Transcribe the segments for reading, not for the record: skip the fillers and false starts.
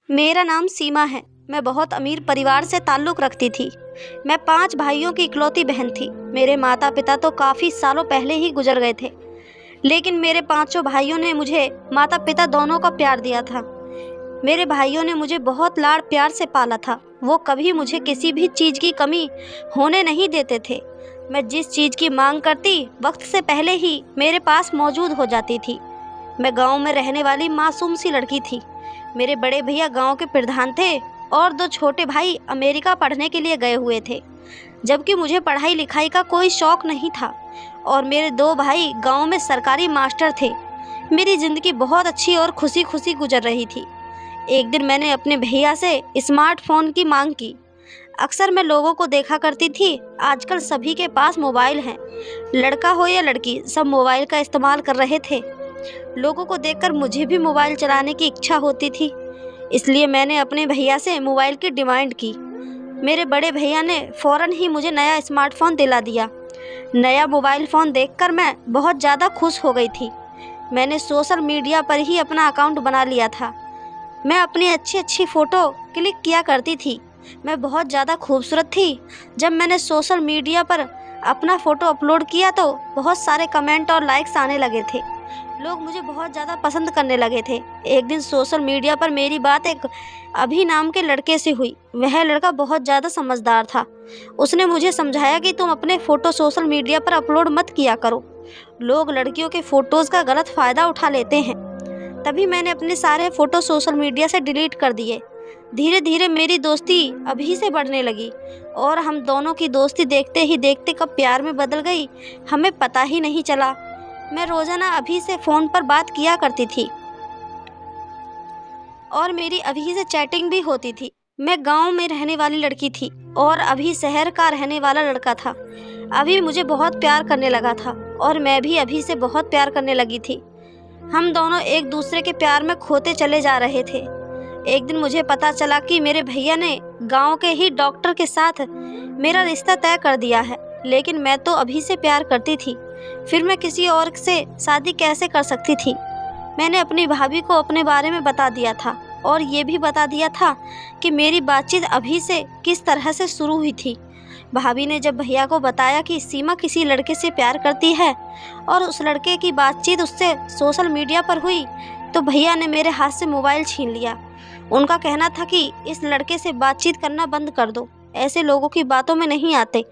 मेरा नाम सीमा है। मैं बहुत अमीर परिवार से ताल्लुक़ रखती थी। मैं 5 भाइयों की इकलौती बहन थी। मेरे माता-पिता तो काफ़ी सालों पहले ही गुज़र गए थे, लेकिन मेरे पाँचों भाइयों ने मुझे माता-पिता दोनों का प्यार दिया था। मेरे भाइयों ने मुझे बहुत लाड़-प्यार से पाला था। वो कभी मुझे किसी भी चीज़ की कमी होने नहीं देते थे। मैं जिस चीज़ की माँग करती, वक़्त से पहले ही मेरे पास मौजूद हो जाती थी। मैं गाँव में रहने वाली मासूम सी लड़की थी। मेरे बड़े भैया गाँव के प्रधान थे और 2 छोटे भाई अमेरिका पढ़ने के लिए गए हुए थे, जबकि मुझे पढ़ाई-लिखाई का कोई शौक़ नहीं था और मेरे 2 भाई गाँव में सरकारी मास्टर थे। मेरी ज़िंदगी बहुत अच्छी और खुशी-खुशी गुज़र रही थी। एक दिन मैंने अपने भैया से स्मार्टफ़ोन की माँग की। अक्सर मैं लोगों को देखा करती थी, आजकल सभी के पास मोबाइल हैं। लड़का हो या लड़की, सब मोबाइल का इस्तेमाल कर रहे थे। लोगों को देखकर मुझे भी मोबाइल चलाने की इच्छा होती थी, इसलिए मैंने अपने भैया से मोबाइल की डिमांड की। मेरे बड़े भैया ने फ़ौरन ही मुझे नया स्मार्टफ़ोन दिला दिया। नया मोबाइल फ़ोन देखकर मैं बहुत ज़्यादा खुश हो गई थी। मैंने सोशल मीडिया पर ही अपना अकाउंट बना लिया था। मैं अपनी अच्छी-अच्छी फ़ोटो क्लिक किया करती थी। मैं बहुत ज़्यादा खूबसूरत थी। जब मैंने सोशल मीडिया पर अपना फ़ोटो अपलोड किया तो बहुत सारे कमेंट और लाइक्स आने लगे थे। लोग मुझे बहुत ज़्यादा पसंद करने लगे थे। एक दिन सोशल मीडिया पर मेरी बात एक अभी नाम के लड़के से हुई। वह लड़का बहुत ज़्यादा समझदार था। उसने मुझे समझाया कि तुम अपने फ़ोटो सोशल मीडिया पर अपलोड मत किया करो। लोग लड़कियों के फ़ोटोज़ का गलत फ़ायदा उठा लेते हैं। तभी मैंने अपने सारे फ़ोटो सोशल मीडिया से डिलीट कर दिए। धीरे-धीरे मेरी दोस्ती अभी से बढ़ने लगी और हम दोनों की दोस्ती देखते ही देखते कब प्यार में बदल गई, हमें पता ही नहीं चला। मैं रोज़ाना अभी से फ़ोन पर बात किया करती थी और मेरी अभी से चैटिंग भी होती थी। मैं गाँव में रहने वाली लड़की थी और अभी शहर का रहने वाला लड़का था। अभी मुझे बहुत प्यार करने लगा था और मैं भी अभी से बहुत प्यार करने लगी थी। हम दोनों एक दूसरे के प्यार में खोते चले जा रहे थे। एक दिन मुझे पता चला कि मेरे भैया ने गाँव के ही डॉक्टर के साथ मेरा रिश्ता तय कर दिया है, लेकिन मैं तो अभी से प्यार करती थी। फिर मैं किसी और से शादी कैसे कर सकती थी? मैंने अपनी भाभी को अपने बारे में बता दिया था और ये भी बता दिया था कि मेरी बातचीत अभी से किस तरह से शुरू हुई थी। भाभी ने जब भैया को बताया कि सीमा किसी लड़के से प्यार करती है और उस लड़के की बातचीत उससे सोशल मीडिया पर हुई, तो भैया ने मेरे हाथ से मोबाइल छीन लिया। उनका कहना था कि इस लड़के से बातचीत करना बंद कर दो, ऐसे लोगों की बातों में नहीं आते,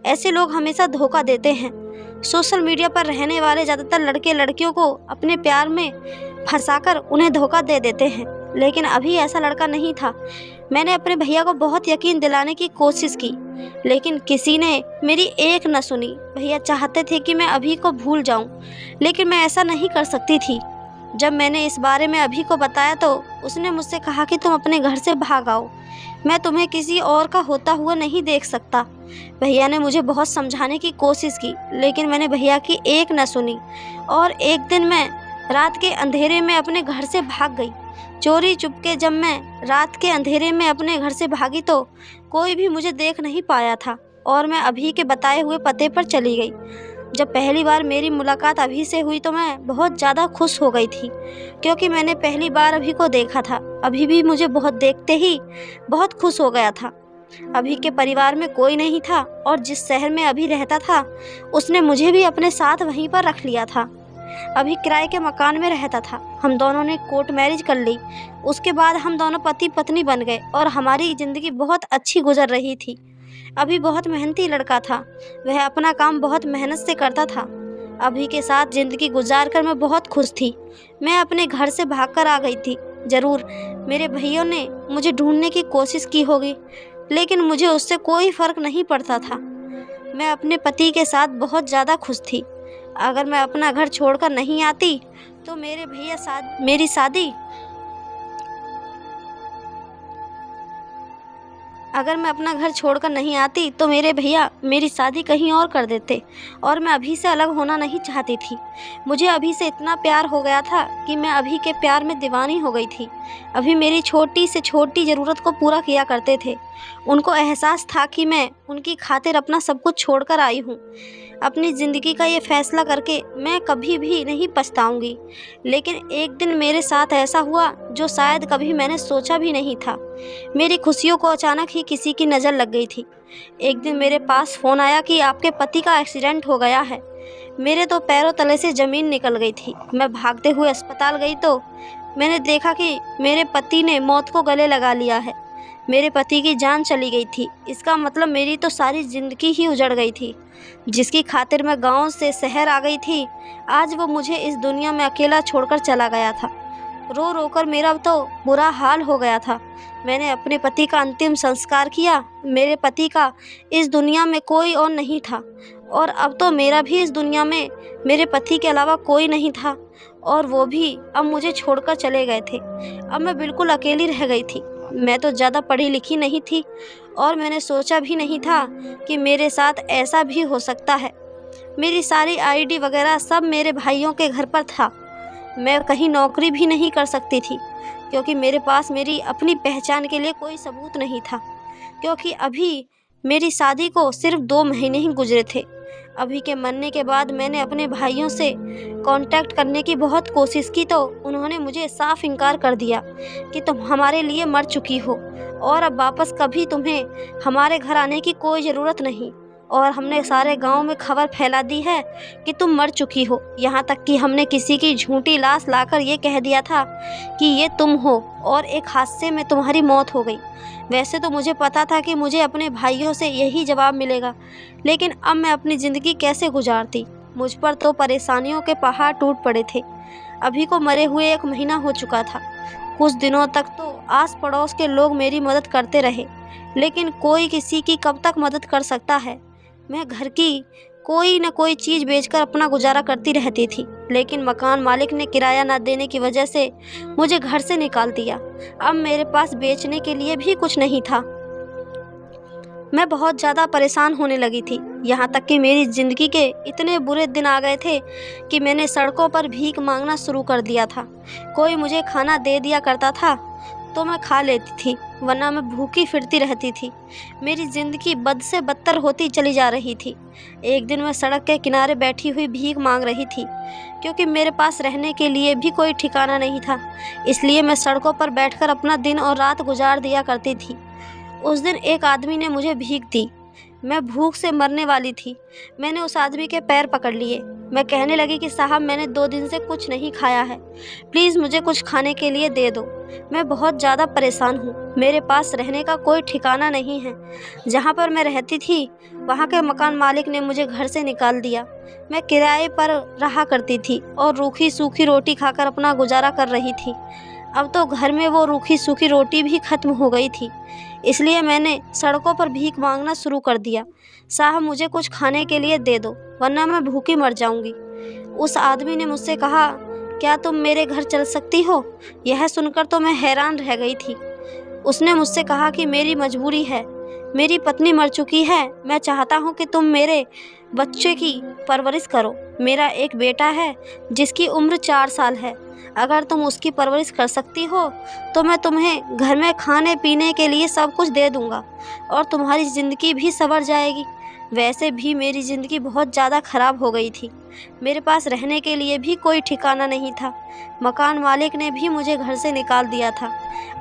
ऐसे लोग हमेशा धोखा देते हैं। सोशल मीडिया पर रहने वाले ज़्यादातर लड़के लड़कियों को अपने प्यार में फंसाकर उन्हें धोखा दे देते हैं, लेकिन अभी ऐसा लड़का नहीं था। मैंने अपने भैया को बहुत यकीन दिलाने की कोशिश की, लेकिन किसी ने मेरी एक न सुनी। भैया चाहते थे कि मैं अभी को भूल जाऊं, लेकिन मैं ऐसा नहीं कर सकती थी। जब मैंने इस बारे में अभी को बताया तो उसने मुझसे कहा कि तुम अपने घर से भाग आओ, मैं तुम्हें किसी और का होता हुआ नहीं देख सकता। भैया ने मुझे बहुत समझाने की कोशिश की, लेकिन मैंने भैया की एक न सुनी और एक दिन मैं रात के अंधेरे में अपने घर से भाग गई। चोरी चुपके जब मैं रात के अंधेरे में अपने घर से भागी तो कोई भी मुझे देख नहीं पाया था और मैं अभी के बताए हुए पते पर चली गई। जब पहली बार मेरी मुलाकात अभी से हुई तो मैं बहुत ज़्यादा खुश हो गई थी, क्योंकि मैंने पहली बार अभी को देखा था। अभी भी मुझे बहुत देखते ही बहुत खुश हो गया था। अभी के परिवार में कोई नहीं था और जिस शहर में अभी रहता था उसने मुझे भी अपने साथ वहीं पर रख लिया था। अभी किराए के मकान में रहता था। हम दोनों ने कोर्ट मैरिज कर ली। उसके बाद हम दोनों पति पत्नी बन गए और हमारी ज़िंदगी बहुत अच्छी गुजर रही थी। अभी बहुत मेहनती लड़का था, वह अपना काम बहुत मेहनत से करता था। अभी के साथ ज़िंदगी गुजार कर मैं बहुत खुश थी। मैं अपने घर से भागकर आ गई थी। ज़रूर मेरे भैया ने मुझे ढूंढने की कोशिश की होगी, लेकिन मुझे उससे कोई फ़र्क नहीं पड़ता था। मैं अपने पति के साथ बहुत ज़्यादा खुश थी। अगर मैं अपना घर छोड़कर नहीं आती तो मेरे भैया मेरी शादी अगर मैं अपना घर छोड़कर नहीं आती तो मेरे भैया मेरी शादी कहीं और कर देते और मैं अभी से अलग होना नहीं चाहती थी। मुझे अभी से इतना प्यार हो गया था कि मैं अभी के प्यार में दीवानी हो गई थी। अभी मेरी छोटी से छोटी ज़रूरत को पूरा किया करते थे। उनको एहसास था कि मैं उनकी खातिर अपना सब कुछ छोड़कर आई हूँ। अपनी ज़िंदगी का ये फ़ैसला करके मैं कभी भी नहीं पछताऊँगी। लेकिन एक दिन मेरे साथ ऐसा हुआ जो शायद कभी मैंने सोचा भी नहीं था। मेरी खुशियों को अचानक ही किसी की नज़र लग गई थी। एक दिन मेरे पास फ़ोन आया कि आपके पति का एक्सीडेंट हो गया है। मेरे तो पैरों तले से ज़मीन निकल गई थी। मैं भागते हुए अस्पताल गई तो मैंने देखा कि मेरे पति ने मौत को गले लगा लिया है। मेरे पति की जान चली गई थी। इसका मतलब मेरी तो सारी ज़िंदगी ही उजड़ गई थी। जिसकी खातिर मैं गाँव से शहर आ गई थी, आज वो मुझे इस दुनिया में अकेला छोड़कर चला गया था। रो रो कर मेरा तो बुरा हाल हो गया था। मैंने अपने पति का अंतिम संस्कार किया। मेरे पति का इस दुनिया में कोई और नहीं था और अब तो मेरा भी इस दुनिया में मेरे पति के अलावा कोई नहीं था और वो भी अब मुझे छोड़कर चले गए थे। अब मैं बिल्कुल अकेली रह गई थी। मैं तो ज़्यादा पढ़ी लिखी नहीं थी और मैंने सोचा भी नहीं था कि मेरे साथ ऐसा भी हो सकता है। मेरी सारी आईडी वगैरह सब मेरे भाइयों के घर पर था। मैं कहीं नौकरी भी नहीं कर सकती थी क्योंकि मेरे पास मेरी अपनी पहचान के लिए कोई सबूत नहीं था। क्योंकि अभी मेरी शादी को सिर्फ 2 महीने ही गुजरे थे। अभी के मरने के बाद मैंने अपने भाइयों से कांटेक्ट करने की बहुत कोशिश की तो उन्होंने मुझे साफ इनकार कर दिया कि तुम हमारे लिए मर चुकी हो और अब वापस कभी तुम्हें हमारे घर आने की कोई ज़रूरत नहीं। और हमने सारे गांव में खबर फैला दी है कि तुम मर चुकी हो। यहाँ तक कि हमने किसी की झूठी लाश लाकर ये कह दिया था कि ये तुम हो और एक हादसे में तुम्हारी मौत हो गई। वैसे तो मुझे पता था कि मुझे अपने भाइयों से यही जवाब मिलेगा, लेकिन अब मैं अपनी ज़िंदगी कैसे गुजारती। मुझ पर तो परेशानियों के पहाड़ टूट पड़े थे। अभी को मरे हुए 1 महीना हो चुका था। कुछ दिनों तक तो आस पड़ोस के लोग मेरी मदद करते रहे, लेकिन कोई किसी की कब तक मदद कर सकता है। मैं घर की कोई न कोई चीज़ बेचकर अपना गुजारा करती रहती थी, लेकिन मकान मालिक ने किराया न देने की वजह से मुझे घर से निकाल दिया। अब मेरे पास बेचने के लिए भी कुछ नहीं था। मैं बहुत ज़्यादा परेशान होने लगी थी। यहाँ तक कि मेरी ज़िंदगी के इतने बुरे दिन आ गए थे कि मैंने सड़कों पर भीख मांगना शुरू कर दिया था। कोई मुझे खाना दे दिया करता था तो मैं खा लेती थी, वरना मैं भूखी फिरती रहती थी। मेरी ज़िंदगी बद से बदतर होती चली जा रही थी। एक दिन मैं सड़क के किनारे बैठी हुई भीख मांग रही थी क्योंकि मेरे पास रहने के लिए भी कोई ठिकाना नहीं था। इसलिए मैं सड़कों पर बैठकर अपना दिन और रात गुजार दिया करती थी। उस दिन एक आदमी ने मुझे भीख दी। मैं भूख से मरने वाली थी। मैंने उस आदमी के पैर पकड़ लिए। मैं कहने लगी कि साहब, मैंने 2 दिन से कुछ नहीं खाया है, प्लीज़ मुझे कुछ खाने के लिए दे दो। मैं बहुत ज़्यादा परेशान हूँ। मेरे पास रहने का कोई ठिकाना नहीं है। जहाँ पर मैं रहती थी वहाँ के मकान मालिक ने मुझे घर से निकाल दिया। मैं किराए पर रहा करती थी और रूखी सूखी रोटी खाकर अपना गुजारा कर रही थी। अब तो घर में वो रूखी सूखी रोटी भी ख़त्म हो गई थी। इसलिए मैंने सड़कों पर भीख मांगना शुरू कर दिया। साहब, मुझे कुछ खाने के लिए दे दो, वरना मैं भूखी मर जाऊंगी। उस आदमी ने मुझसे कहा, क्या तुम मेरे घर चल सकती हो? यह सुनकर तो मैं हैरान रह गई थी। उसने मुझसे कहा कि मेरी मजबूरी है, मेरी पत्नी मर चुकी है। मैं चाहता हूँ कि तुम मेरे बच्चे की परवरिश करो। मेरा एक बेटा है जिसकी उम्र 4 साल है। अगर तुम उसकी परवरिश कर सकती हो तो मैं तुम्हें घर में खाने पीने के लिए सब कुछ दे दूँगा और तुम्हारी ज़िंदगी भी संवर जाएगी। वैसे भी मेरी ज़िंदगी बहुत ज़्यादा ख़राब हो गई थी। मेरे पास रहने के लिए भी कोई ठिकाना नहीं था। मकान मालिक ने भी मुझे घर से निकाल दिया था।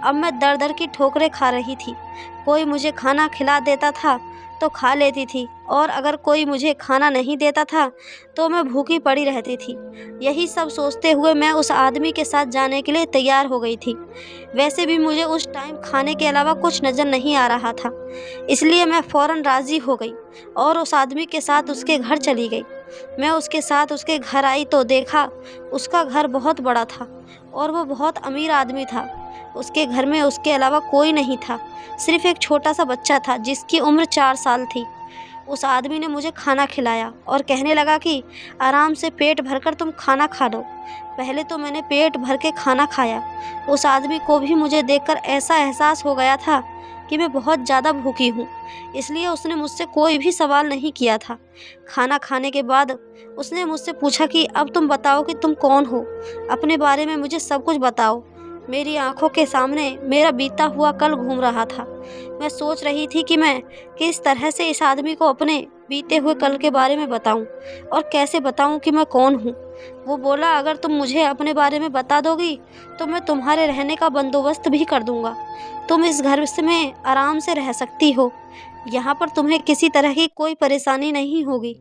अब मैं दर दर की ठोकरें खा रही थी। कोई मुझे खाना खिला देता था तो खा लेती थी, और अगर कोई मुझे खाना नहीं देता था तो मैं भूखी पड़ी रहती थी। यही सब सोचते हुए मैं उस आदमी के साथ जाने के लिए तैयार हो गई थी। वैसे भी मुझे उस टाइम खाने के अलावा कुछ नज़र नहीं आ रहा था, इसलिए मैं फ़ौरन राज़ी हो गई और उस आदमी के साथ उसके घर चली गई। मैं उसके साथ उसके घर आई तो देखा उसका घर बहुत बड़ा था और वो बहुत अमीर आदमी था। उसके घर में उसके अलावा कोई नहीं था, सिर्फ एक छोटा सा बच्चा था जिसकी उम्र 4 साल थी। उस आदमी ने मुझे खाना खिलाया और कहने लगा कि आराम से पेट भरकर तुम खाना खा लो। पहले तो मैंने पेट भर के खाना खाया। उस आदमी को भी मुझे देखकर ऐसा एहसास हो गया था कि मैं बहुत ज़्यादा भूखी हूँ, इसलिए उसने मुझसे कोई भी सवाल नहीं किया था। खाना खाने के बाद उसने मुझसे पूछा कि अब तुम बताओ कि तुम कौन हो? अपने बारे में मुझे सब कुछ बताओ। मेरी आँखों के सामने मेरा बीता हुआ कल घूम रहा था। मैं सोच रही थी कि मैं किस तरह से इस आदमी को अपने बीते हुए कल के बारे में बताऊं और कैसे बताऊं कि मैं कौन हूं। वो बोला, अगर तुम मुझे अपने बारे में बता दोगी तो मैं तुम्हारे रहने का बंदोबस्त भी कर दूंगा। तुम इस घर में आराम से रह सकती हो। यहाँ पर तुम्हें किसी तरह की कोई परेशानी नहीं होगी।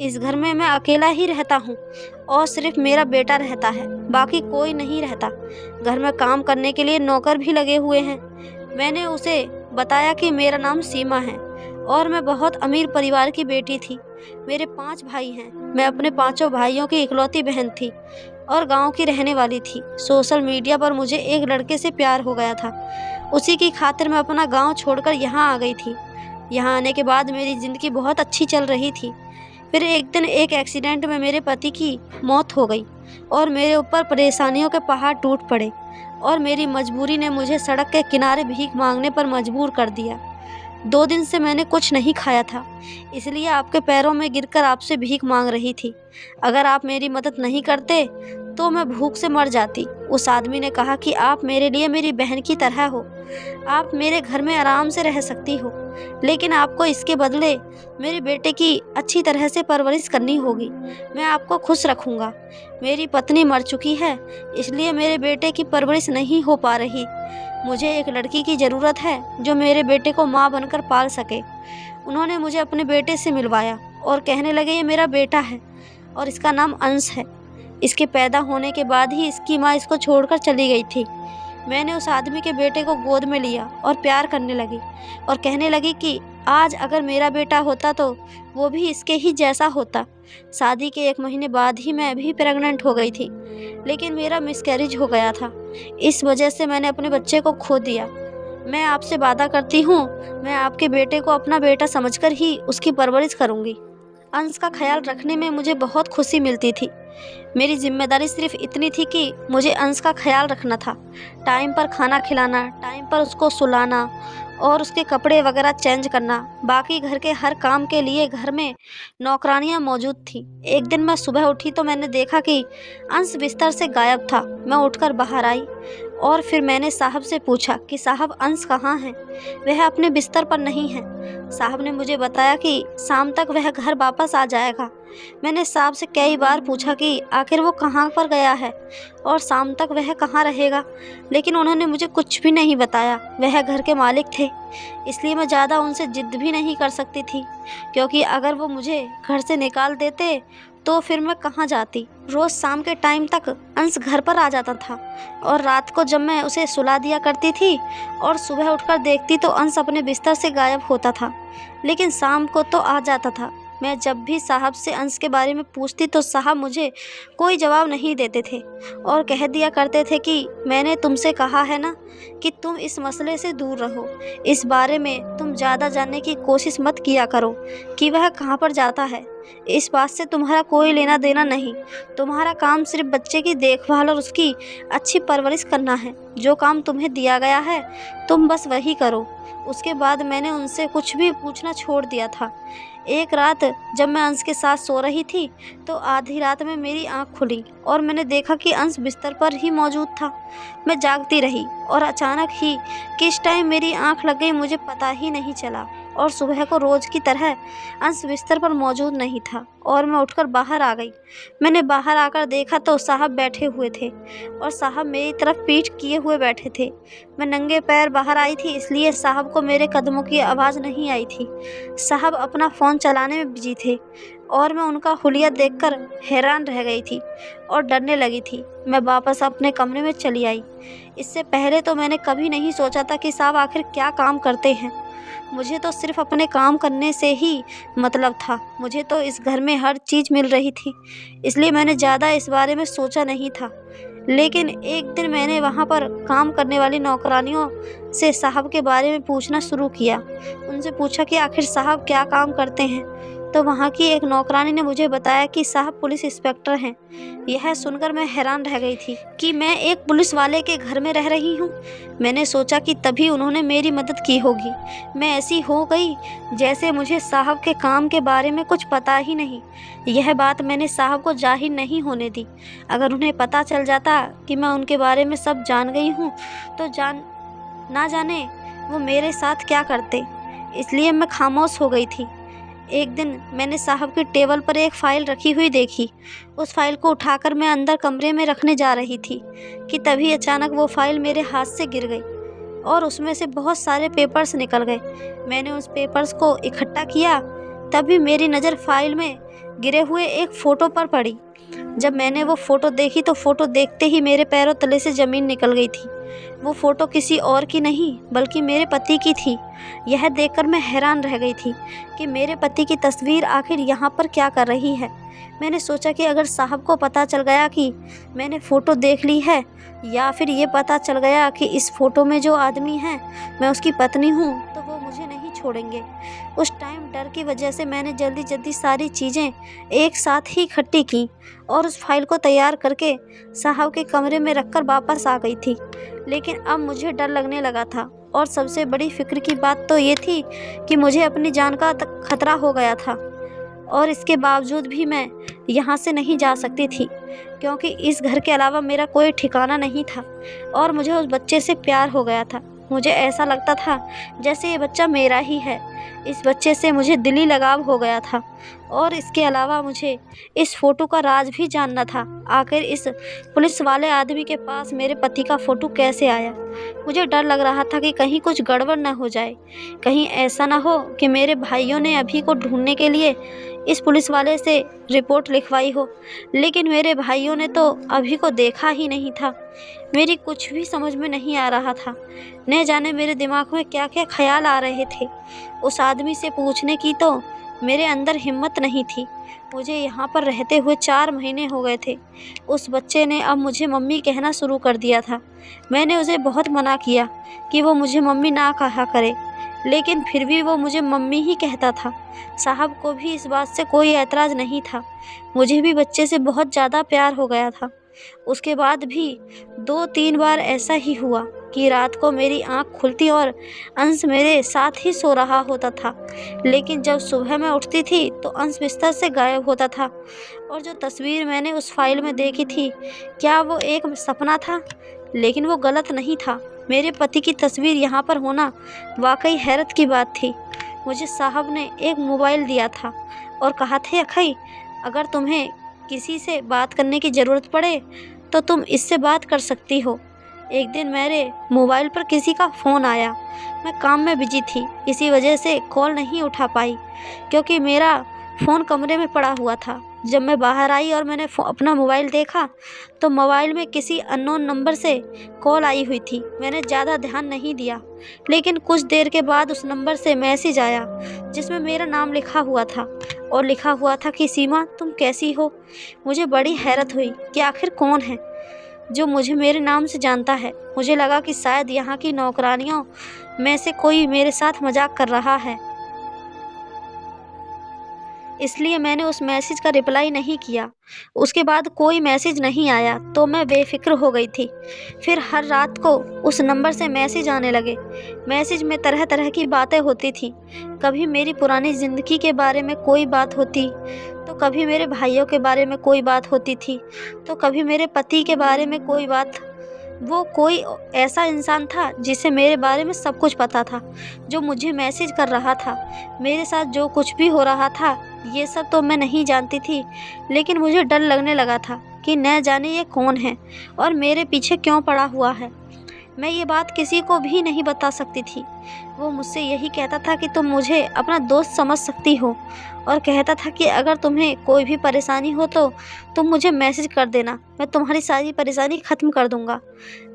इस घर में मैं अकेला ही रहता हूँ और सिर्फ मेरा बेटा रहता है, बाकी कोई नहीं रहता। घर में काम करने के लिए नौकर भी लगे हुए हैं। मैंने उसे बताया कि मेरा नाम सीमा है और मैं बहुत अमीर परिवार की बेटी थी। मेरे 5 भाई हैं। मैं अपने 5 भाइयों की इकलौती बहन थी और गांव की रहने वाली थी। सोशल मीडिया पर मुझे एक लड़के से प्यार हो गया था। उसी की खातिर मैं अपना गांव छोड़कर यहाँ आ गई थी। यहाँ आने के बाद मेरी ज़िंदगी बहुत अच्छी चल रही थी। फिर एक दिन एक एक्सीडेंट में मेरे पति की मौत हो गई और मेरे ऊपर परेशानियों के पहाड़ टूट पड़े और मेरी मजबूरी ने मुझे सड़क के किनारे भीख मांगने पर मजबूर कर दिया। 2 दिन से मैंने कुछ नहीं खाया था, इसलिए आपके पैरों में गिरकर आपसे भीख मांग रही थी। अगर आप मेरी मदद नहीं करते तो मैं भूख से मर जाती। उस आदमी ने कहा कि आप मेरे लिए मेरी बहन की तरह हो। आप मेरे घर में आराम से रह सकती हो, लेकिन आपको इसके बदले मेरे बेटे की अच्छी तरह से परवरिश करनी होगी। मैं आपको खुश रखूँगा। मेरी पत्नी मर चुकी है, इसलिए मेरे बेटे की परवरिश नहीं हो पा रही। मुझे एक लड़की की ज़रूरत है जो मेरे बेटे को माँ बनकर पाल सके। उन्होंने मुझे अपने बेटे से मिलवाया और कहने लगे, ये मेरा बेटा है और इसका नाम अंश है। इसके पैदा होने के बाद ही इसकी माँ इसको छोड़कर चली गई थी। मैंने उस आदमी के बेटे को गोद में लिया और प्यार करने लगी और कहने लगी कि आज अगर मेरा बेटा होता तो वो भी इसके ही जैसा होता। शादी के 1 महीने बाद ही मैं भी प्रेग्नेंट हो गई थी, लेकिन मेरा मिसकैरेज हो गया था। इस वजह से मैंने अपने बच्चे को खो दिया। मैं आपसे वादा करती हूँ, मैं आपके बेटे को अपना बेटा समझकर ही उसकी परवरिश करूँगी। अंश का ख्याल रखने में मुझे बहुत खुशी मिलती थी। मेरी जिम्मेदारी सिर्फ इतनी थी कि मुझे अंश का ख्याल रखना था। टाइम पर खाना खिलाना, टाइम पर उसको सुलाना और उसके कपड़े वगैरह चेंज करना। बाकी घर के हर काम के लिए घर में नौकरानियां मौजूद थीं। एक दिन मैं सुबह उठी तो मैंने देखा कि अंश बिस्तर से गायब था। मैं उठकर बाहर आई और फिर मैंने साहब से पूछा कि साहब, अंश कहाँ है? वह अपने बिस्तर पर नहीं है। साहब ने मुझे बताया कि शाम तक वह घर वापस आ जाएगा। मैंने साहब से कई बार पूछा कि आखिर वो कहाँ पर गया है और शाम तक वह कहाँ रहेगा, लेकिन उन्होंने मुझे कुछ भी नहीं बताया। वह घर के मालिक थे, इसलिए मैं ज़्यादा उनसे जिद भी नहीं कर सकती थी, क्योंकि अगर वो मुझे घर से निकाल देते तो फिर मैं कहाँ जाती। रोज़ शाम के टाइम तक अंश घर पर आ जाता था और रात को जब मैं उसे सुला दिया करती थी और सुबह उठकर देखती तो अंश अपने बिस्तर से गायब होता था, लेकिन शाम को तो आ जाता था। मैं जब भी साहब से अंश के बारे में पूछती तो साहब मुझे कोई जवाब नहीं देते थे और कह दिया करते थे कि मैंने तुमसे कहा है ना कि तुम इस मसले से दूर रहो। इस बारे में तुम ज़्यादा जानने की कोशिश मत किया करो कि वह कहाँ पर जाता है। इस बात से तुम्हारा कोई लेना देना नहीं। तुम्हारा काम सिर्फ बच्चे की देखभाल और उसकी अच्छी परवरिश करना है। जो काम तुम्हें दिया गया है तुम बस वही करो। उसके बाद मैंने उनसे कुछ भी पूछना छोड़ दिया था। एक रात जब मैं अंश के साथ सो रही थी तो आधी रात में मेरी आंख खुली और मैंने देखा कि अंश बिस्तर पर ही मौजूद था। मैं जागती रही और अचानक ही किस टाइम मेरी आंख लग गई मुझे पता ही नहीं चला और सुबह को रोज़ की तरह अंश बिस्तर पर मौजूद नहीं था और मैं उठकर बाहर आ गई। मैंने बाहर आकर देखा तो साहब बैठे हुए थे और साहब मेरी तरफ पीठ किए हुए बैठे थे। मैं नंगे पैर बाहर आई थी, इसलिए साहब को मेरे कदमों की आवाज़ नहीं आई थी। साहब अपना फ़ोन चलाने में बिजी थे और मैं उनका हुलिया देखकर हैरान रह गई थी और डरने लगी थी। मैं वापस अपने कमरे में चली आई। इससे पहले तो मैंने कभी नहीं सोचा था कि साहब आखिर क्या काम करते हैं। मुझे तो सिर्फ अपने काम करने से ही मतलब था। मुझे तो इस घर में हर चीज़ मिल रही थी, इसलिए मैंने ज़्यादा इस बारे में सोचा नहीं था। लेकिन एक दिन मैंने वहाँ पर काम करने वाली नौकरानियों से साहब के बारे में पूछना शुरू किया। उनसे पूछा कि आखिर साहब क्या काम करते हैं, तो वहाँ की एक नौकरानी ने मुझे बताया कि साहब पुलिस इंस्पेक्टर हैं। यह सुनकर मैं हैरान रह गई थी कि मैं एक पुलिस वाले के घर में रह रही हूँ। मैंने सोचा कि तभी उन्होंने मेरी मदद की होगी। मैं ऐसी हो गई जैसे मुझे साहब के काम के बारे में कुछ पता ही नहीं। यह बात मैंने साहब को जाहिर नहीं होने दी। अगर उन्हें पता चल जाता कि मैं उनके बारे में सब जान गई हूँ तो ना जाने वो मेरे साथ क्या करते। इसलिए मैं खामोश हो गई थी। एक दिन मैंने साहब की टेबल पर एक फ़ाइल रखी हुई देखी। उस फाइल को उठाकर मैं अंदर कमरे में रखने जा रही थी कि तभी अचानक वो फाइल मेरे हाथ से गिर गई और उसमें से बहुत सारे पेपर्स निकल गए। मैंने उस पेपर्स को इकट्ठा किया, तभी मेरी नज़र फाइल में गिरे हुए एक फ़ोटो पर पड़ी। जब मैंने वो फ़ोटो देखी तो फ़ोटो देखते ही मेरे पैरों तले से ज़मीन निकल गई थी। वो फ़ोटो किसी और की नहीं बल्कि मेरे पति की थी। यह देखकर मैं हैरान रह गई थी कि मेरे पति की तस्वीर आखिर यहाँ पर क्या कर रही है। मैंने सोचा कि अगर साहब को पता चल गया कि मैंने फ़ोटो देख ली है या फिर ये पता चल गया कि इस फ़ोटो में जो आदमी है मैं उसकी पत्नी हूँ तो वो मुझे नहीं छोड़ेंगे। उस टाइम डर की वजह से मैंने जल्दी जल्दी सारी चीज़ें एक साथ ही इकट्ठी की और उस फाइल को तैयार करके साहब के कमरे में रखकर वापस आ गई थी। लेकिन अब मुझे डर लगने लगा था और सबसे बड़ी फ़िक्र की बात तो ये थी कि मुझे अपनी जान का खतरा हो गया था और इसके बावजूद भी मैं यहाँ से नहीं जा सकती थी क्योंकि इस घर के अलावा मेरा कोई ठिकाना नहीं था और मुझे उस बच्चे से प्यार हो गया था। मुझे ऐसा लगता था जैसे ये बच्चा मेरा ही है। इस बच्चे से मुझे दिली लगाव हो गया था और इसके अलावा मुझे इस फ़ोटो का राज भी जानना था। आखिर इस पुलिस वाले आदमी के पास मेरे पति का फ़ोटो कैसे आया। मुझे डर लग रहा था कि कहीं कुछ गड़बड़ न हो जाए, कहीं ऐसा ना हो कि मेरे भाइयों ने अभी को ढूंढने के लिए इस पुलिस वाले से रिपोर्ट लिखवाई हो, लेकिन मेरे भाइयों ने तो अभी को देखा ही नहीं था। मेरी कुछ भी समझ में नहीं आ रहा था। न जाने मेरे दिमाग में क्या क्या ख्याल आ रहे थे। उस आदमी से पूछने की तो मेरे अंदर हिम्मत नहीं थी। मुझे यहाँ पर रहते हुए 4 महीने हो गए थे। उस बच्चे ने अब मुझे मम्मी कहना शुरू कर दिया था। मैंने उसे बहुत मना किया कि वो मुझे मम्मी ना कहा करे, लेकिन फिर भी वो मुझे मम्मी ही कहता था। साहब को भी इस बात से कोई ऐतराज़ नहीं था। मुझे भी बच्चे से बहुत ज़्यादा प्यार हो गया था। उसके बाद भी 2-3 बार ऐसा ही हुआ कि रात को मेरी आँख खुलती और अंश मेरे साथ ही सो रहा होता था, लेकिन जब सुबह मैं उठती थी तो अंश बिस्तर से गायब होता था। और जो तस्वीर मैंने उस फाइल में देखी थी, क्या वो एक सपना था? लेकिन वो गलत नहीं था। मेरे पति की तस्वीर यहाँ पर होना वाकई हैरत की बात थी। मुझे साहब ने एक मोबाइल दिया था और कहा था, अखई अगर तुम्हें किसी से बात करने की ज़रूरत पड़े तो तुम इससे बात कर सकती हो। एक दिन मेरे मोबाइल पर किसी का फ़ोन आया। मैं काम में बिजी थी, इसी वजह से कॉल नहीं उठा पाई क्योंकि मेरा फ़ोन कमरे में पड़ा हुआ था। जब मैं बाहर आई और मैंने अपना मोबाइल देखा तो मोबाइल में किसी अननोन नंबर से कॉल आई हुई थी। मैंने ज़्यादा ध्यान नहीं दिया, लेकिन कुछ देर के बाद उस नंबर से मैसेज आया जिसमें मेरा नाम लिखा हुआ था और लिखा हुआ था कि सीमा तुम कैसी हो। मुझे बड़ी हैरत हुई कि आखिर कौन है जो मुझे मेरे नाम से जानता है। मुझे लगा कि शायद यहाँ की नौकरानियों में से कोई मेरे साथ मजाक कर रहा है, इसलिए मैंने उस मैसेज का रिप्लाई नहीं किया। उसके बाद कोई मैसेज नहीं आया तो मैं बेफिक्र हो गई थी। फिर हर रात को उस नंबर से मैसेज आने लगे। मैसेज में तरह तरह की बातें होती थी। कभी मेरी पुरानी ज़िंदगी के बारे में कोई बात होती, तो कभी मेरे भाइयों के बारे में कोई बात होती थी, तो कभी मेरे पति के बारे में कोई बात। वो कोई ऐसा इंसान था जिसे मेरे बारे में सब कुछ पता था, जो मुझे मैसेज कर रहा था। मेरे साथ जो कुछ भी हो रहा था ये सब तो मैं नहीं जानती थी, लेकिन मुझे डर लगने लगा था कि न जाने ये कौन है और मेरे पीछे क्यों पड़ा हुआ है। मैं ये बात किसी को भी नहीं बता सकती थी। वो मुझसे यही कहता था कि तुम मुझे अपना दोस्त समझ सकती हो और कहता था कि अगर तुम्हें कोई भी परेशानी हो तो तुम मुझे मैसेज कर देना, मैं तुम्हारी सारी परेशानी ख़त्म कर दूंगा।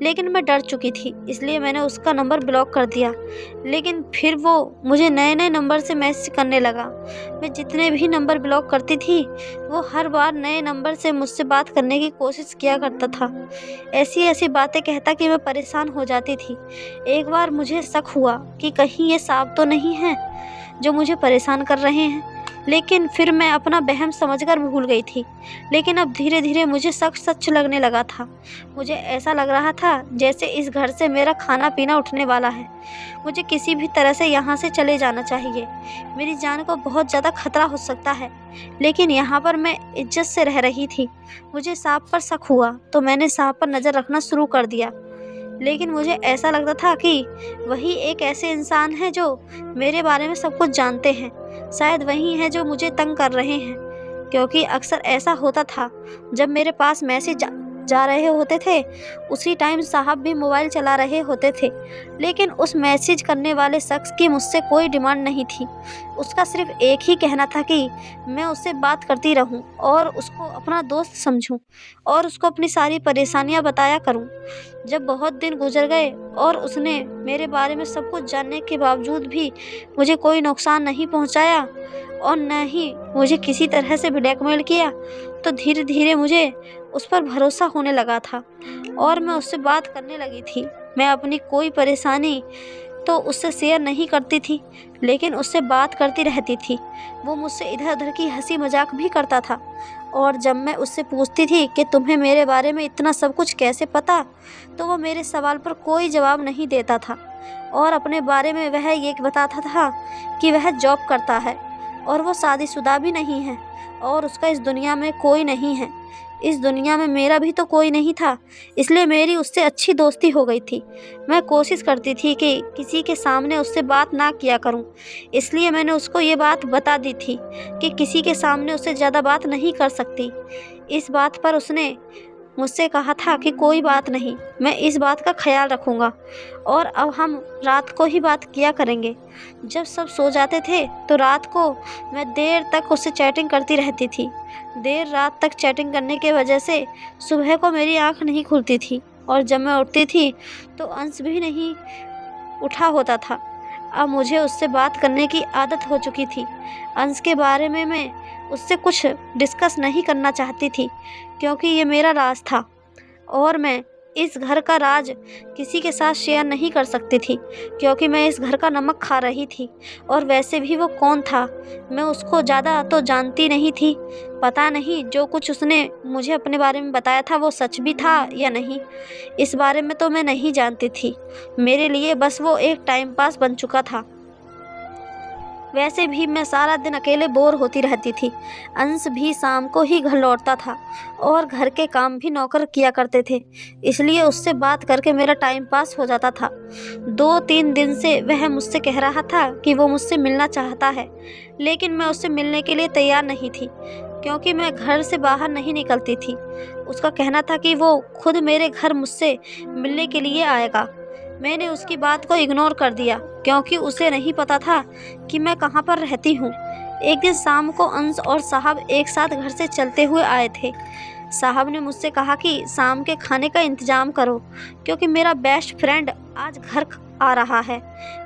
लेकिन मैं डर चुकी थी, इसलिए मैंने उसका नंबर ब्लॉक कर दिया। लेकिन फिर वो मुझे नए नए नंबर से मैसेज करने लगा। मैं जितने भी नंबर ब्लॉक करती थी वो हर बार नए नंबर से मुझसे बात करने की कोशिश किया करता था। ऐसी ऐसी बातें कहता कि मैं परेशान हो जाती थी। एक बार मुझे शक हुआ कि कहीं ये सांप तो नहीं है जो मुझे परेशान कर रहे हैं। लेकिन फिर मैं अपना वहम समझकर भूल गई थी। लेकिन अब धीरे धीरे मुझे सच सच लगने लगा था। मुझे ऐसा लग रहा था जैसे इस घर से मेरा खाना पीना उठने वाला है। मुझे किसी भी तरह से यहाँ से चले जाना चाहिए। मेरी जान को बहुत ज़्यादा खतरा हो सकता है, लेकिन यहाँ पर मैं इज्जत से रह रही थी। मुझे सांप पर शक हुआ तो मैंने सांप पर नज़र रखना शुरू कर दिया। लेकिन मुझे ऐसा लगता था कि वही एक ऐसे इंसान है जो मेरे बारे में सब कुछ जानते हैं। शायद वही हैं जो मुझे तंग कर रहे हैं, क्योंकि अक्सर ऐसा होता था जब मेरे पास मैसेज जा रहे होते थे, उसी टाइम साहब भी मोबाइल चला रहे होते थे। लेकिन उस मैसेज करने वाले शख्स की मुझसे कोई डिमांड नहीं थी। उसका सिर्फ एक ही कहना था कि मैं उससे बात करती रहूं और उसको अपना दोस्त समझूं और उसको अपनी सारी परेशानियां बताया करूं। जब बहुत दिन गुजर गए और उसने मेरे बारे में सब कुछ जानने के बावजूद भी मुझे कोई नुकसान नहीं पहुंचाया और न ही मुझे किसी तरह से ब्लैकमेल किया, तो धीरे धीरे मुझे उस पर भरोसा होने लगा था और मैं उससे बात करने लगी थी। मैं अपनी कोई परेशानी तो उससे शेयर नहीं करती थी, लेकिन उससे बात करती रहती थी। वो मुझसे इधर उधर की हंसी मजाक भी करता था और जब मैं उससे पूछती थी कि तुम्हें मेरे बारे में इतना सब कुछ कैसे पता, तो वो मेरे सवाल पर कोई जवाब नहीं देता था और अपने बारे में वह ये बताता था कि वह जॉब करता है और वो शादीशुदा भी नहीं है और उसका इस दुनिया में कोई नहीं है। इस दुनिया में मेरा भी तो कोई नहीं था, इसलिए मेरी उससे अच्छी दोस्ती हो गई थी। मैं कोशिश करती थी कि किसी के सामने उससे बात ना किया करूं, इसलिए मैंने उसको ये बात बता दी थी कि किसी के सामने उससे ज़्यादा बात नहीं कर सकती। इस बात पर उसने मुझसे कहा था कि कोई बात नहीं, मैं इस बात का ख्याल रखूँगा और अब हम रात को ही बात किया करेंगे। जब सब सो जाते थे तो रात को मैं देर तक उससे चैटिंग करती रहती थी। देर रात तक चैटिंग करने की वजह से सुबह को मेरी आँख नहीं खुलती थी और जब मैं उठती थी तो अंश भी नहीं उठा होता था। अब मुझे उससे बात करने की आदत हो चुकी थी। अंश के बारे में मैं उससे कुछ डिस्कस नहीं करना चाहती थी, क्योंकि ये मेरा राज था और मैं इस घर का राज किसी के साथ शेयर नहीं कर सकती थी, क्योंकि मैं इस घर का नमक खा रही थी। और वैसे भी वो कौन था, मैं उसको ज़्यादा तो जानती नहीं थी। पता नहीं जो कुछ उसने मुझे अपने बारे में बताया था वो सच भी था या नहीं, इस बारे में तो मैं नहीं जानती थी। मेरे लिए बस वो एक टाइम पास बन चुका था। वैसे भी मैं सारा दिन अकेले बोर होती रहती थी। अंश भी शाम को ही घर लौटता था और घर के काम भी नौकर किया करते थे, इसलिए उससे बात करके मेरा टाइम पास हो जाता था। 2-3 दिन से वह मुझसे कह रहा था कि वो मुझसे मिलना चाहता है, लेकिन मैं उससे मिलने के लिए तैयार नहीं थी, क्योंकि मैं घर से बाहर नहीं निकलती थी। उसका कहना था कि वो खुद मेरे घर मुझसे मिलने के लिए आएगा। मैंने उसकी बात को इग्नोर कर दिया, क्योंकि उसे नहीं पता था कि मैं कहाँ पर रहती हूँ। एक दिन शाम को अंश और साहब एक साथ घर से चलते हुए आए थे। साहब ने मुझसे कहा कि शाम के खाने का इंतज़ाम करो, क्योंकि मेरा बेस्ट फ्रेंड आज घर आ रहा है।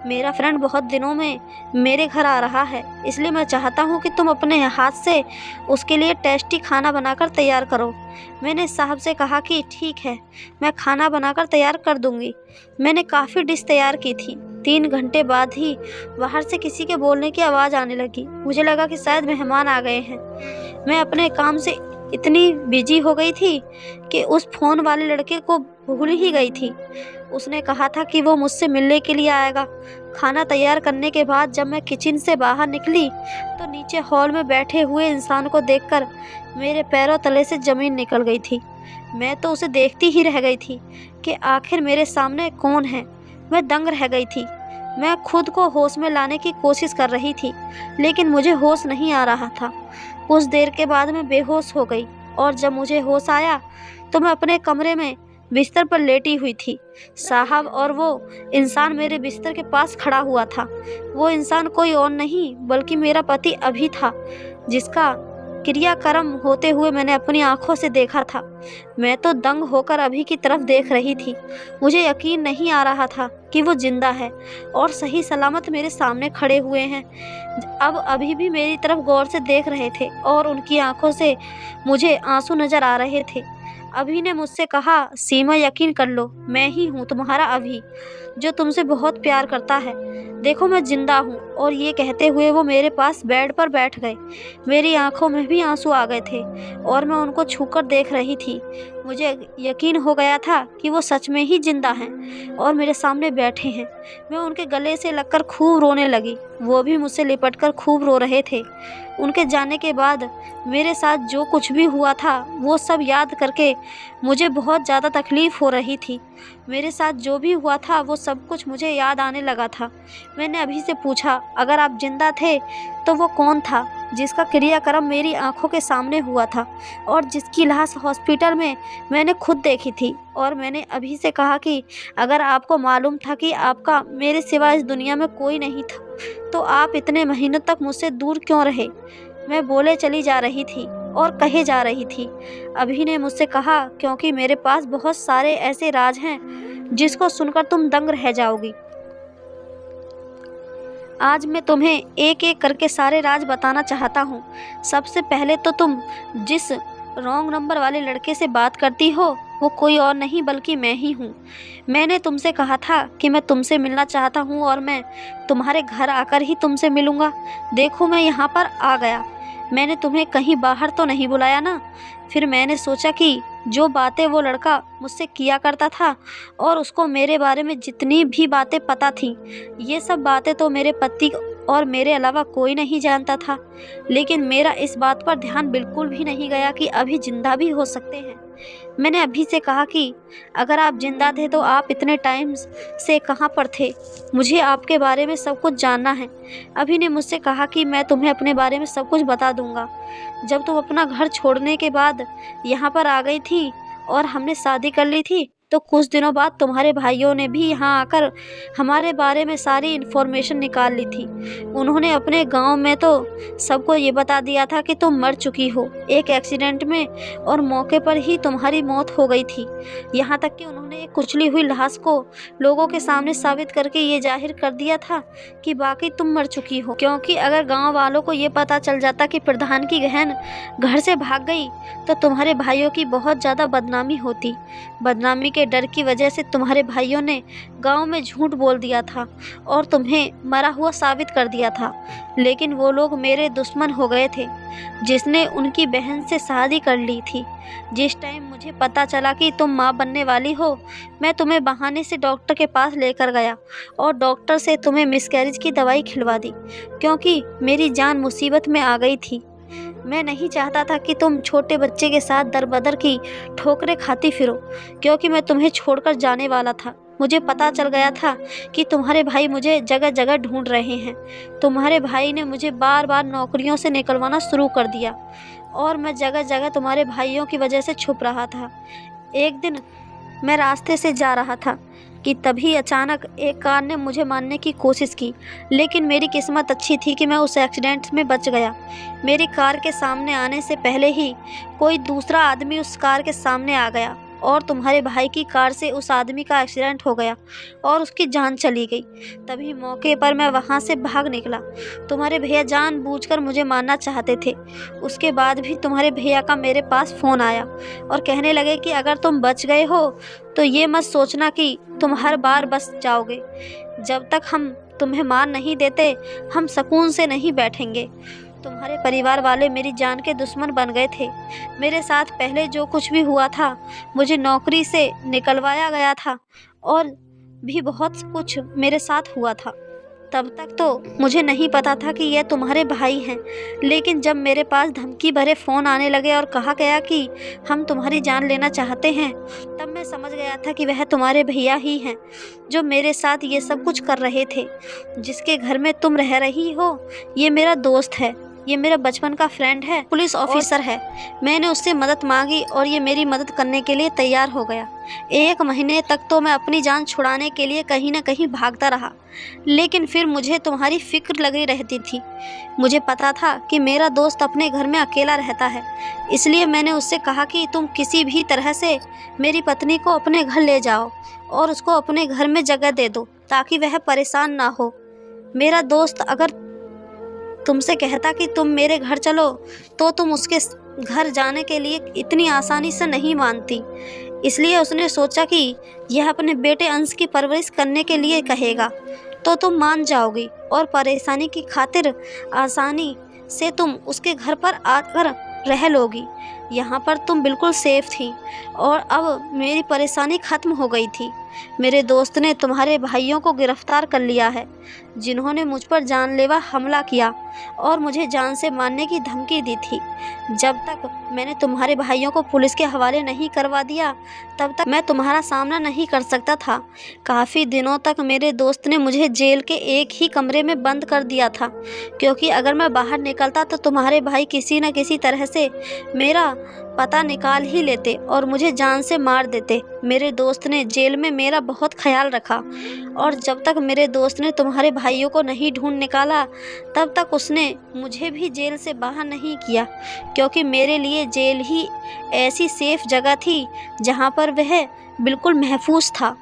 मेरा फ्रेंड बहुत दिनों में मेरे घर आ रहा है, इसलिए मैं चाहता हूँ कि तुम अपने हाथ से उसके लिए टेस्टी खाना बनाकर तैयार करो। मैंने साहब से कहा कि ठीक है, मैं खाना बनाकर तैयार कर दूँगी। मैंने काफ़ी डिश तैयार की थी। 3 घंटे बाद ही बाहर से किसी के बोलने की आवाज़ आने लगी। मुझे लगा कि शायद मेहमान आ गए हैं। मैं अपने काम से इतनी बिजी हो गई थी कि उस फ़ोन वाले लड़के को भूल ही गई थी। उसने कहा था कि वो मुझसे मिलने के लिए आएगा। खाना तैयार करने के बाद जब मैं किचन से बाहर निकली तो नीचे हॉल में बैठे हुए इंसान को देखकर मेरे पैरों तले से ज़मीन निकल गई थी। मैं तो उसे देखती ही रह गई थी कि आखिर मेरे सामने कौन है। मैं दंग रह गई थी। मैं खुद को होश में लाने की कोशिश कर रही थी, लेकिन मुझे होश नहीं आ रहा था। कुछ देर के बाद मैं बेहोश हो गई और जब मुझे होश आया तो मैं अपने कमरे में बिस्तर पर लेटी हुई थी। साहब और वो इंसान मेरे बिस्तर के पास खड़ा हुआ था। वो इंसान कोई और नहीं बल्कि मेरा पति अभी था, जिसका क्रियाक्रम होते हुए मैंने अपनी आंखों से देखा था। मैं तो दंग होकर अभी की तरफ देख रही थी। मुझे यकीन नहीं आ रहा था कि वो जिंदा है और सही सलामत मेरे सामने खड़े हुए हैं। अब अभी भी मेरी तरफ गौर से देख रहे थे और उनकी आंखों से मुझे आंसू नजर आ रहे थे। अभी ने मुझसे कहा, सीमा यकीन कर लो, मैं ही हूँ तुम्हारा अभी, जो तुमसे बहुत प्यार करता है। देखो मैं जिंदा हूँ। और ये कहते हुए वो मेरे पास बेड पर बैठ गए। मेरी आंखों में भी आंसू आ गए थे और मैं उनको छूकर देख रही थी। मुझे यकीन हो गया था कि वो सच में ही जिंदा हैं और मेरे सामने बैठे हैं। मैं उनके गले से लगकर खूब रोने लगी। वो भी मुझसे लिपटकर खूब रो रहे थे। उनके जाने के बाद मेरे साथ जो कुछ भी हुआ था वो सब याद करके मुझे बहुत ज़्यादा तकलीफ़ हो रही थी। मेरे साथ जो भी हुआ था वो सब कुछ मुझे याद आने लगा था। मैंने अभी से पूछा, अगर आप जिंदा थे तो वो कौन था जिसका क्रियाक्रम मेरी आंखों के सामने हुआ था और जिसकी लाश हॉस्पिटल में मैंने खुद देखी थी। और मैंने अभी से कहा कि अगर आपको मालूम था कि आपका मेरे सिवा इस दुनिया में कोई नहीं था तो आप इतने महीनों तक मुझसे दूर क्यों रहे। मैं बोले चली जा रही थी और कहे जा रही थी। अभी ने मुझसे कहा, क्योंकि मेरे पास बहुत सारे ऐसे राज हैं जिसको सुनकर तुम दंग रह जाओगी। आज मैं तुम्हें एक एक करके सारे राज बताना चाहता हूँ। सबसे पहले तो तुम जिस रॉन्ग नंबर वाले लड़के से बात करती हो वो कोई और नहीं बल्कि मैं ही हूँ। मैंने तुमसे कहा था कि मैं तुमसे मिलना चाहता हूँ और मैं तुम्हारे घर आकर ही तुमसे मिलूँगा। देखो मैं यहाँ पर आ गया। मैंने तुम्हें कहीं बाहर तो नहीं बुलाया ना। फिर मैंने सोचा कि जो बातें वो लड़का मुझसे किया करता था और उसको मेरे बारे में जितनी भी बातें पता थीं, ये सब बातें तो मेरे पति और मेरे अलावा कोई नहीं जानता था। लेकिन मेरा इस बात पर ध्यान बिल्कुल भी नहीं गया कि अभी जिंदा भी हो सकते हैं। मैंने अभी से कहा कि अगर आप जिंदा थे तो आप इतने टाइम से कहाँ पर थे। मुझे आपके बारे में सब कुछ जानना है। अभी ने मुझसे कहा कि मैं तुम्हें अपने बारे में सब कुछ बता दूंगा। जब तुम अपना घर छोड़ने के बाद यहाँ पर आ गई थी और हमने शादी कर ली थी तो कुछ दिनों बाद तुम्हारे भाइयों ने भी यहाँ आकर हमारे बारे में सारी इन्फॉर्मेशन निकाल ली थी। उन्होंने अपने गांव में तो सबको ये बता दिया था कि तुम मर चुकी हो एक एक्सीडेंट में और मौके पर ही तुम्हारी मौत हो गई थी। यहाँ तक कि उन्होंने एक कुचली हुई लाश को लोगों के सामने साबित करके ये जाहिर कर दिया था कि बाकी तुम मर चुकी हो। क्योंकि अगर गाँव वालों को ये पता चल जाता कि प्रधान की बहन घर से भाग गई तो तुम्हारे भाइयों की बहुत ज़्यादा बदनामी होती। बदनामी के डर की वजह से तुम्हारे भाइयों ने गांव में झूठ बोल दिया था और तुम्हें मरा हुआ साबित कर दिया था। लेकिन वो लोग मेरे दुश्मन हो गए थे जिसने उनकी बहन से शादी कर ली थी। जिस टाइम मुझे पता चला कि तुम माँ बनने वाली हो, मैं तुम्हें बहाने से डॉक्टर के पास लेकर गया और डॉक्टर से तुम्हें मिसकैरेज की दवाई खिलवा दी क्योंकि मेरी जान मुसीबत में आ गई थी। मैं नहीं चाहता था कि तुम छोटे बच्चे के साथ दरबदर की ठोकरें खाती फिरो क्योंकि मैं तुम्हें छोड़कर जाने वाला था। मुझे पता चल गया था कि तुम्हारे भाई मुझे जगह जगह ढूंढ रहे हैं। तुम्हारे भाई ने मुझे बार बार नौकरियों से निकलवाना शुरू कर दिया और मैं जगह जगह तुम्हारे भाइयों की वजह से छुप रहा था। एक दिन मैं रास्ते से जा रहा था कि तभी अचानक एक कार ने मुझे मारने की कोशिश की, लेकिन मेरी किस्मत अच्छी थी कि मैं उस एक्सीडेंट में बच गया। मेरी कार के सामने आने से पहले ही कोई दूसरा आदमी उस कार के सामने आ गया और तुम्हारे भाई की कार से उस आदमी का एक्सीडेंट हो गया और उसकी जान चली गई। तभी मौके पर मैं वहाँ से भाग निकला। तुम्हारे भैया जानबूझकर मुझे मारना चाहते थे। उसके बाद भी तुम्हारे भैया का मेरे पास फ़ोन आया और कहने लगे कि अगर तुम बच गए हो तो ये मत सोचना कि तुम हर बार बच जाओगे। जब तक हम तुम्हें मार नहीं देते हम सुकून से नहीं बैठेंगे। तुम्हारे परिवार वाले मेरी जान के दुश्मन बन गए थे। मेरे साथ पहले जो कुछ भी हुआ था, मुझे नौकरी से निकलवाया गया था और भी बहुत कुछ मेरे साथ हुआ था। तब तक तो मुझे नहीं पता था कि यह तुम्हारे भाई हैं, लेकिन जब मेरे पास धमकी भरे फ़ोन आने लगे और कहा गया कि हम तुम्हारी जान लेना चाहते हैं, तब मैं समझ गया था कि वह तुम्हारे भैया ही हैं जो मेरे साथ ये सब कुछ कर रहे थे। जिसके घर में तुम रह रही हो ये मेरा दोस्त है, ये मेरा बचपन का फ्रेंड है, पुलिस ऑफिसर है। मैंने उससे मदद मांगी और ये मेरी मदद करने के लिए तैयार हो गया। 1 महीने तक तो मैं अपनी जान छुड़ाने के लिए कहीं ना कहीं भागता रहा, लेकिन फिर मुझे तुम्हारी फिक्र लगी रहती थी। मुझे पता था कि मेरा दोस्त अपने घर में अकेला रहता है, इसलिए मैंने उससे कहा कि तुम किसी भी तरह से मेरी पत्नी को अपने घर ले जाओ और उसको अपने घर में जगह दे दो ताकि वह परेशान ना हो। मेरा दोस्त अगर तुमसे कहता कि तुम मेरे घर चलो तो तुम उसके घर जाने के लिए इतनी आसानी से नहीं मानती। इसलिए उसने सोचा कि यह अपने बेटे अंश की परवरिश करने के लिए कहेगा। तो तुम मान जाओगी और परेशानी की खातिर आसानी से तुम उसके घर पर आकर रह लोगी। यहाँ पर तुम बिल्कुल सेफ थी और अब मेरी परेशानी ख़त्म हो गई थी। मेरे दोस्त ने तुम्हारे भाइयों को गिरफ्तार कर लिया है, जिन्होंने मुझ पर जानलेवा हमला किया और मुझे जान से मारने की धमकी दी थी। जब तक मैंने तुम्हारे भाइयों को पुलिस के हवाले नहीं करवा दिया, तब तक मैं तुम्हारा सामना नहीं कर सकता था। काफ़ी दिनों तक मेरे दोस्त ने मुझे जेल के एक ही कमरे में बंद कर दिया था, क्योंकि अगर मैं बाहर निकलता तो तुम्हारे भाई किसी न किसी तरह से मेरा पता निकाल ही लेते और मुझे जान से मार देते। मेरे दोस्त ने जेल में मेरा बहुत ख्याल रखा और जब तक मेरे दोस्त ने तुम्हारे भाइयों को नहीं ढूंढ निकाला, तब तक उसने मुझे भी जेल से बाहर नहीं किया, क्योंकि मेरे लिए जेल ही ऐसी सेफ जगह थी जहां पर वह बिल्कुल महफूज था।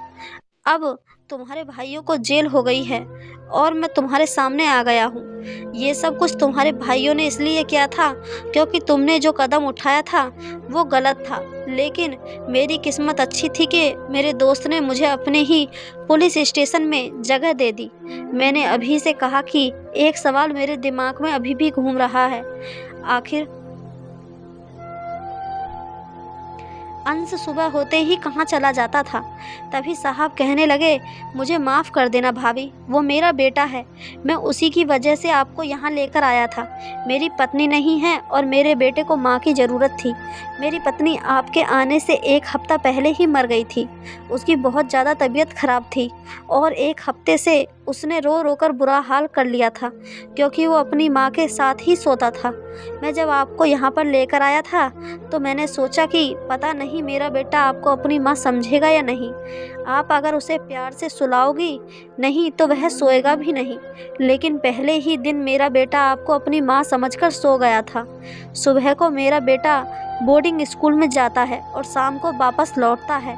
अब तुम्हारे भाइयों को जेल हो गई है और मैं तुम्हारे सामने आ गया हूँ। ये सब कुछ तुम्हारे भाइयों ने इसलिए किया था क्योंकि तुमने जो कदम उठाया था वो गलत था, लेकिन मेरी किस्मत अच्छी थी कि मेरे दोस्त ने मुझे अपने ही पुलिस स्टेशन में जगह दे दी। मैंने अभी से कहा कि एक सवाल मेरे दिमाग में अभी भी घूम रहा है, आखिर अंश सुबह होते ही कहाँ चला जाता था। तभी साहब कहने लगे, मुझे माफ़ कर देना भाभी, वो मेरा बेटा है, मैं उसी की वजह से आपको यहाँ लेकर आया था। मेरी पत्नी नहीं है और मेरे बेटे को माँ की ज़रूरत थी। मेरी पत्नी आपके आने से एक हफ़्ता पहले ही मर गई थी। उसकी बहुत ज़्यादा तबीयत ख़राब थी और एक हफ़्ते से उसने रो रो कर बुरा हाल कर लिया था, क्योंकि वो अपनी माँ के साथ ही सोता था। मैं जब आपको यहाँ पर लेकर आया था तो मैंने सोचा कि पता नहीं मेरा बेटा आपको अपनी माँ समझेगा या नहीं। आप अगर उसे प्यार से सुलाओगी नहीं तो वह सोएगा भी नहीं, लेकिन पहले ही दिन मेरा बेटा आपको अपनी माँ समझकर सो गया था। सुबह को मेरा बेटा बोर्डिंग स्कूल में जाता है और शाम को वापस लौटता है।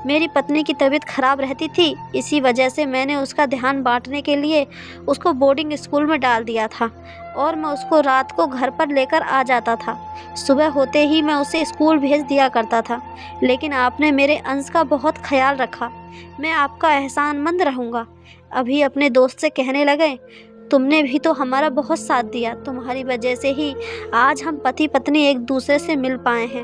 मेरी पत्नी की तबीयत खराब रहती थी, इसी वजह से मैंने उसका ध्यान बांटने के लिए उसको बोर्डिंग स्कूल में डाल दिया था और मैं उसको रात को घर पर लेकर आ जाता था। सुबह होते ही मैं उसे स्कूल भेज दिया करता था, लेकिन आपने मेरे अंश का बहुत ख्याल रखा। मैं आपका एहसानमंद रहूँगा। अभी अपने दोस्त से कहने लगे, तुमने भी तो हमारा बहुत साथ दिया, तुम्हारी वजह से ही आज हम पति पत्नी एक दूसरे से मिल पाए हैं।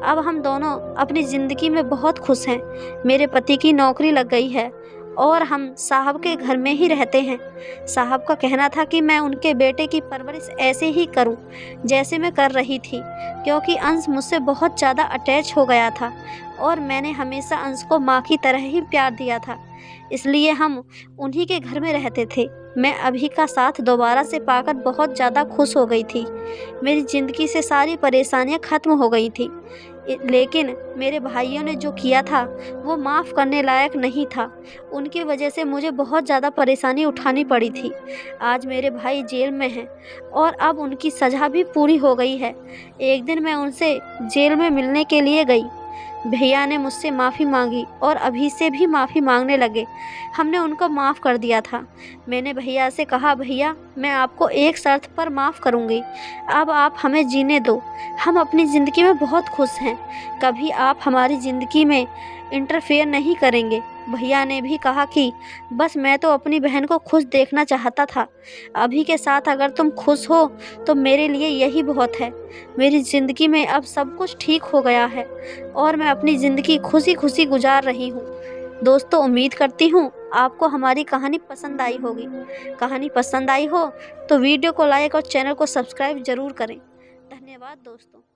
अब हम दोनों अपनी ज़िंदगी में बहुत खुश हैं। मेरे पति की नौकरी लग गई है और हम साहब के घर में ही रहते हैं। साहब का कहना था कि मैं उनके बेटे की परवरिश ऐसे ही करूं जैसे मैं कर रही थी, क्योंकि अंश मुझसे बहुत ज़्यादा अटैच हो गया था और मैंने हमेशा अंश को माँ की तरह ही प्यार दिया था, इसलिए हम उन्हीं के घर में रहते थे। मैं अभी का साथ दोबारा से पाकर बहुत ज़्यादा खुश हो गई थी। मेरी ज़िंदगी से सारी परेशानियां ख़त्म हो गई थी, लेकिन मेरे भाइयों ने जो किया था वो माफ़ करने लायक नहीं था। उनकी वजह से मुझे बहुत ज़्यादा परेशानी उठानी पड़ी थी। आज मेरे भाई जेल में हैं और अब उनकी सज़ा भी पूरी हो गई है। एक दिन मैं उनसे जेल में मिलने के लिए गई। भैया ने मुझसे माफ़ी मांगी और अभी से भी माफ़ी मांगने लगे। हमने उनको माफ़ कर दिया था। मैंने भैया से कहा, भैया मैं आपको एक शर्त पर माफ़ करूँगी, अब आप हमें जीने दो। हम अपनी ज़िंदगी में बहुत खुश हैं, कभी आप हमारी ज़िंदगी में इंटरफेयर नहीं करेंगे। भैया ने भी कहा कि बस मैं तो अपनी बहन को खुश देखना चाहता था। अभी के साथ अगर तुम खुश हो तो मेरे लिए यही बहुत है। मेरी ज़िंदगी में अब सब कुछ ठीक हो गया है और मैं अपनी ज़िंदगी खुशी खुशी गुजार रही हूँ। दोस्तों, उम्मीद करती हूँ आपको हमारी कहानी पसंद आई होगी। कहानी पसंद आई हो तो वीडियो को लाइक और चैनल को सब्सक्राइब ज़रूर करें। धन्यवाद दोस्तों।